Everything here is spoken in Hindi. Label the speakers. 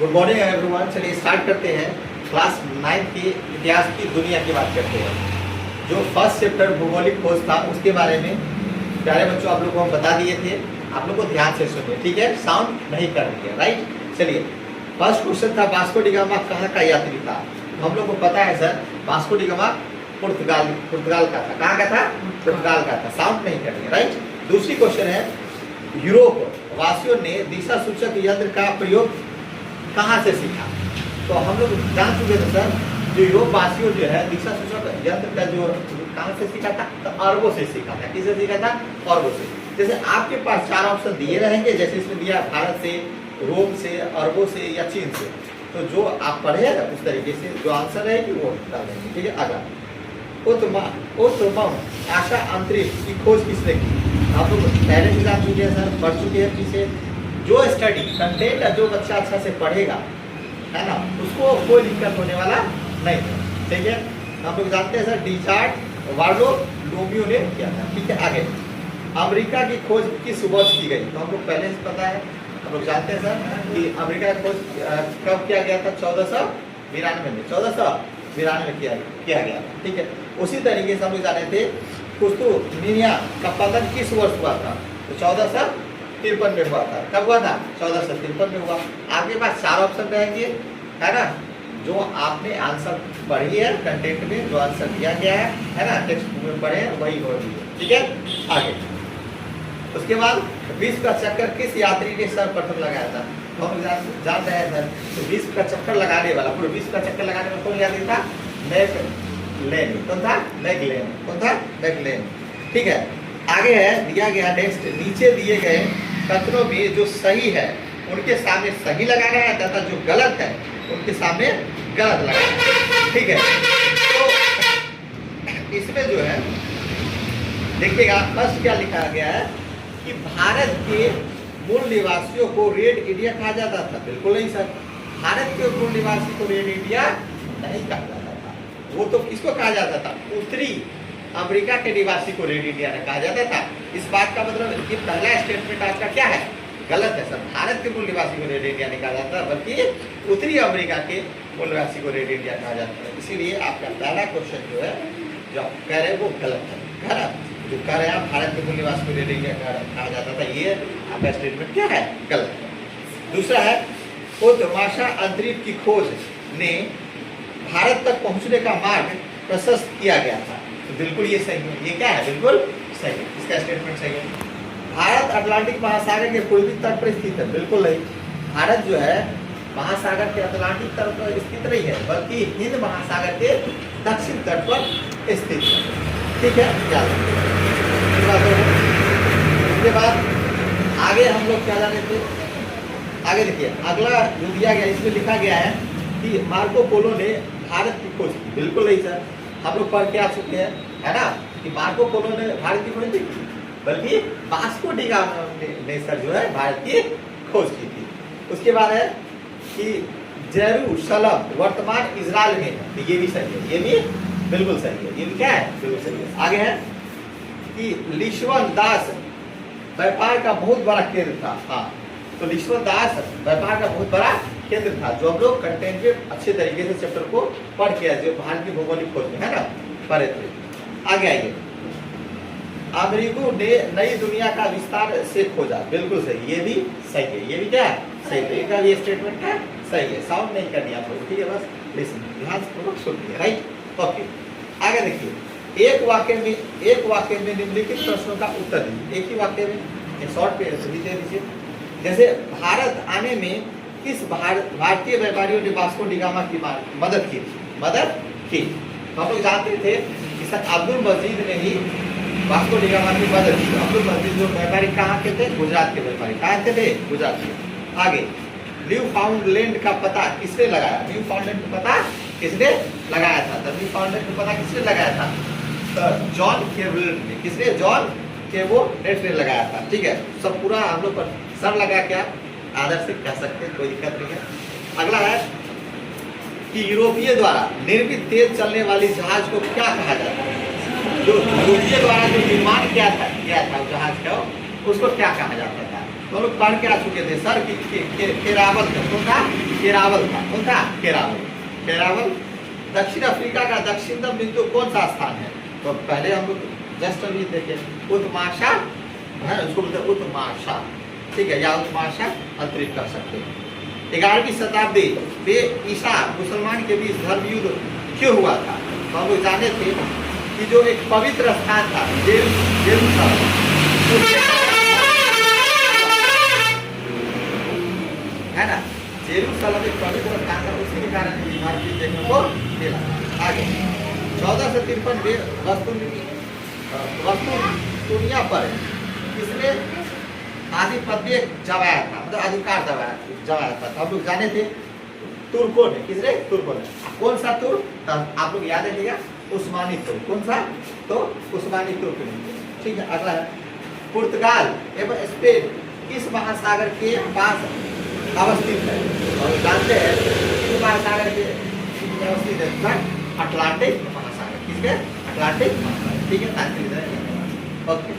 Speaker 1: Good morning everyone. चलिए स्टार्ट करते हैं। क्लास 9 की इतिहास की दुनिया की बात करते हैं। जो फर्स्ट चैप्टर भौगोलिक खोज था उसके बारे में प्यारे बच्चों आप लोग को हम बता दिए थे। आप लोग को ध्यान से सुनिए, ठीक है? साउंड नहीं करनी है, राइट? चलिए फर्स्ट क्वेश्चन था वास्को डी गामा कहाँ का यात्री था? हम लोग को पता है सर, वास्को डी गामा पुर्तगाल का था। कहाँ का था? पुर्तगाल का था। साउंड नहीं करनी है, राइट? दूसरी क्वेश्चन है यूरोप वासियों ने दिशा सूचक यंत्र का प्रयोग कहाँ से सीखा? तो हम लोग जान चुके थे सर, जो यूरोप वासियों जो है दिशा सूचक यंत्र का जो कहाँ से सीखा था? तो अरबों से सीखा था। किससे सीखा था? अरबों से। जैसे आपके पास 4 ऑप्शन दिए रहेंगे, जैसे इसमें दिया भारत से, रोम से, अरबों से या चीन से। तो जो आप पढ़े ना उस तरीके से जो आंसर है कि वो डाल देंगे, ठीक है? अगला उत्तम आशा अंतरिक्ष की खोज किसने की? आप लोग पहले भी जान चुके हैं सर, पढ़ चुके हैं पीछे। जो स्टडी कंटेंट जो बच्चा अच्छा से पढ़ेगा है ना, उसको कोई दिक्कत होने वाला नहीं है, ठीक है? हम लोग जानते हैं सर डिचार्ड वार्लो लोमियो ने किया था, ठीक है? आगे अमेरिका की खोज किस वर्ष की गई? तो हम लोग पहले से पता है, हम लोग जानते हैं सर कि अमेरिका की खोज कब किया गया था? 1492 में, 1492 में किया गया था, ठीक है? उसी तरीके से हम लोग जाने थे कुस्तुनिया का पतन किस वर्ष हुआ था? तो 1453 में हुआ था। कब हुआ था? 1453 में हुआ। आपके पास 4 ऑप्शन रहेंगे, है ना? जो आपने आंसर पढ़ी है कंटेंट में, जो आंसर दिया गया है ना, टेक्स्ट बुक में पढ़े हैं वही हो रही है, ठीक है? आगे उसके बाद विश्व का चक्कर किस यात्री ने सर्वप्रथम लगाया था? तो हम जान रहे हैं सर, तो विश्व का चक्कर लगाने वाला, पूरे विश्व का चक्कर लगाने वाला कौन यात्री था? मैकलेन। कौन था? मैकलेन। कौन था? मैकलेन, ठीक है? आगे है दिया गया नेक्स्ट, नीचे दिए गए कथनों में जो सही है उनके सामने सही लगाना है तथा जो गलत है उनके सामने गलत लगाना है, ठीक है? तो इसमें जो है देखिएगा फर्स्ट क्या लिखा गया है कि भारत के मूल निवासियों को रेड इंडिया कहा जाता था। बिल्कुल नहीं सर, भारत के मूल निवासी को रेड इंडिया नहीं कहा जाता था। वो तो किसको कहा जाता था? उत्तरी अमेरिका के निवासी को रेड इंडिया ने कहा जाता था। इस बात का मतलब कि पहला स्टेटमेंट आपका क्या है? गलत है सर। भारत के मूल निवासी को रेड इंडिया नहीं कहा जाता, बल्कि उत्तरी अमेरिका के मूल निवासी को रेड इंडिया कहा जाता है। इसीलिए आपका पहला क्वेश्चन जो है जो आप कह रहे हैं वो गलत है ना? जो कह रहे हैं आप भारत के मूल निवासी को रेड इंडिया कहा जाता था, ये आपका स्टेटमेंट क्या है? गलत है। दूसरा है उत्तमाशा अंतरिक्ष की खोज ने भारत तक पहुंचने का मार्ग प्रशस्त किया गया था। तो बिल्कुल ये सही है। ये क्या है? बिल्कुल सही है, इसका स्टेटमेंट सही है। भारत अटलांटिक महासागर के पूर्वी तट पर स्थित है। बिल्कुल नहीं, भारत जो है महासागर के अटलांटिक तट पर स्थित नहीं है, बल्कि हिंद महासागर के दक्षिण तट पर स्थित है, ठीक है? उसके बाद आगे हम लोग क्या जाने थे? आगे देखिए अगला जो दिया गया, इसमें लिखा गया है कि मार्को पोलो ने भारत की खोज की। बिल्कुल नहीं सर, हम लोग पढ़ के आ चुके हैं, है ना, कि मार्को पोलो ने भारत की खोज नहीं की, बल्कि वास्को डी गामा ने सर जो है भारत की खोज की थी। उसके बाद है कि जेरूसलम वर्तमान इजराइल में है। तो ये भी सही है, ये भी बिल्कुल सही है। ये भी क्या है? बिल्कुल सही है। आगे है कि लिश्वन दास व्यापार का बहुत बड़ा केंद्र था। हाँ, तो लिश्वन दास व्यापार का बहुत बड़ा केंद्र था, जो हम लोग कंटेंट में अच्छे तरीके से चैप्टर को पढ़ के जो भारत की भौगोलिक खोज में है ना पढ़े थे। आगे आइए, अमेरिको ने नई दुनिया का विस्तार से खोजा। बिल्कुल सही, ये भी सही है। ये भी क्या है? सही है। इनका ये स्टेटमेंट है सही है। साउंड नहीं करनी आप लोग, ठीक है? बस लिसन, ध्यानपूर्वक सुनिए, राइट? ओके, आगे देखिए एक वाक्य में निम्नलिखित प्रश्नों का उत्तर दीजिए। एक ही वाक्य में शॉर्ट पे दे दीजिए। जैसे भारत आने में किस भारतीय व्यापारियों ने वास्को डी गामा की मदद की? हम लोग जानते थे कि सर अब्दुल मजीद ने ही वास्को डी गामा की मदद की। अब्दुल मजीद जो व्यापारी कहाँ के थे? गुजरात के व्यापारी। कहाँ के थे? गुजरात के। आगे न्यूफाउंडलैंड का पता किसने लगाया? न्यूफाउंडलैंड का पता किसने लगाया था? तो न्यूफाउंडलैंड का पता किसने लगाया था? तो जॉन केवलेट ने। किसने? जॉन केवलेट ने लगाया था, ठीक है? सब पूरा हम लोग पर सर लगा क्या आदर से कह सकते हैं, कोई दिक्कत नहीं है। अगला है कि यूरोपीय द्वारा निर्मित तेज चलने वाली जहाज को क्या कहा जाता है? जो यूरोपीय द्वारा जो निर्माण किया था जहाज का, उसको क्या कहा जाता था? तो लोग पढ़ के आ चुके थे सर केरावल था, कौन था? केरावल था, कौन था? केरावल दक्षिण अफ्रीका का दक्षिणतम बिंदु कौन सा स्थान है? तो पहले हम लोग जस्ट अभी देखे उत्माशा है, उसको बोलते हैं उत्माशा, ठीक है, या उत्माशा अंतरिक्ष कर सकते हैं। 11वीं शताब्दी में ईसा मुसलमान के बीच धर्म युद्ध क्यों हुआ था? तो हम लोग जाने थे कि जो एक पवित्र स्थान था जेरूसलम, है ना, जेरूसलम एक पवित्र स्थान था, उसी के कारण बीमारी देखने को मिला। आगे 1453 में वस्तु दुनिया पर किसने आधिपत्य जमाया था, मतलब अधिकार जमाया था? तो हम लोग जाने थे तुर्कों ने। किसने? तुर्कों ने। कौन सा तुर्क? आप लोग याद रखिएगा, उस्मानी तुर्क। कौन सा? तो उस्मानी तुर्क ने, ठीक है। अगला है पुर्तगाल एवं स्पेन किस महासागर के पास अवस्थित है? और जानते हैं किस महासागर के अवस्थित है? अटलांटिक महासागर। किसके? अटलांटिक महासागर, ठीक है। ओके,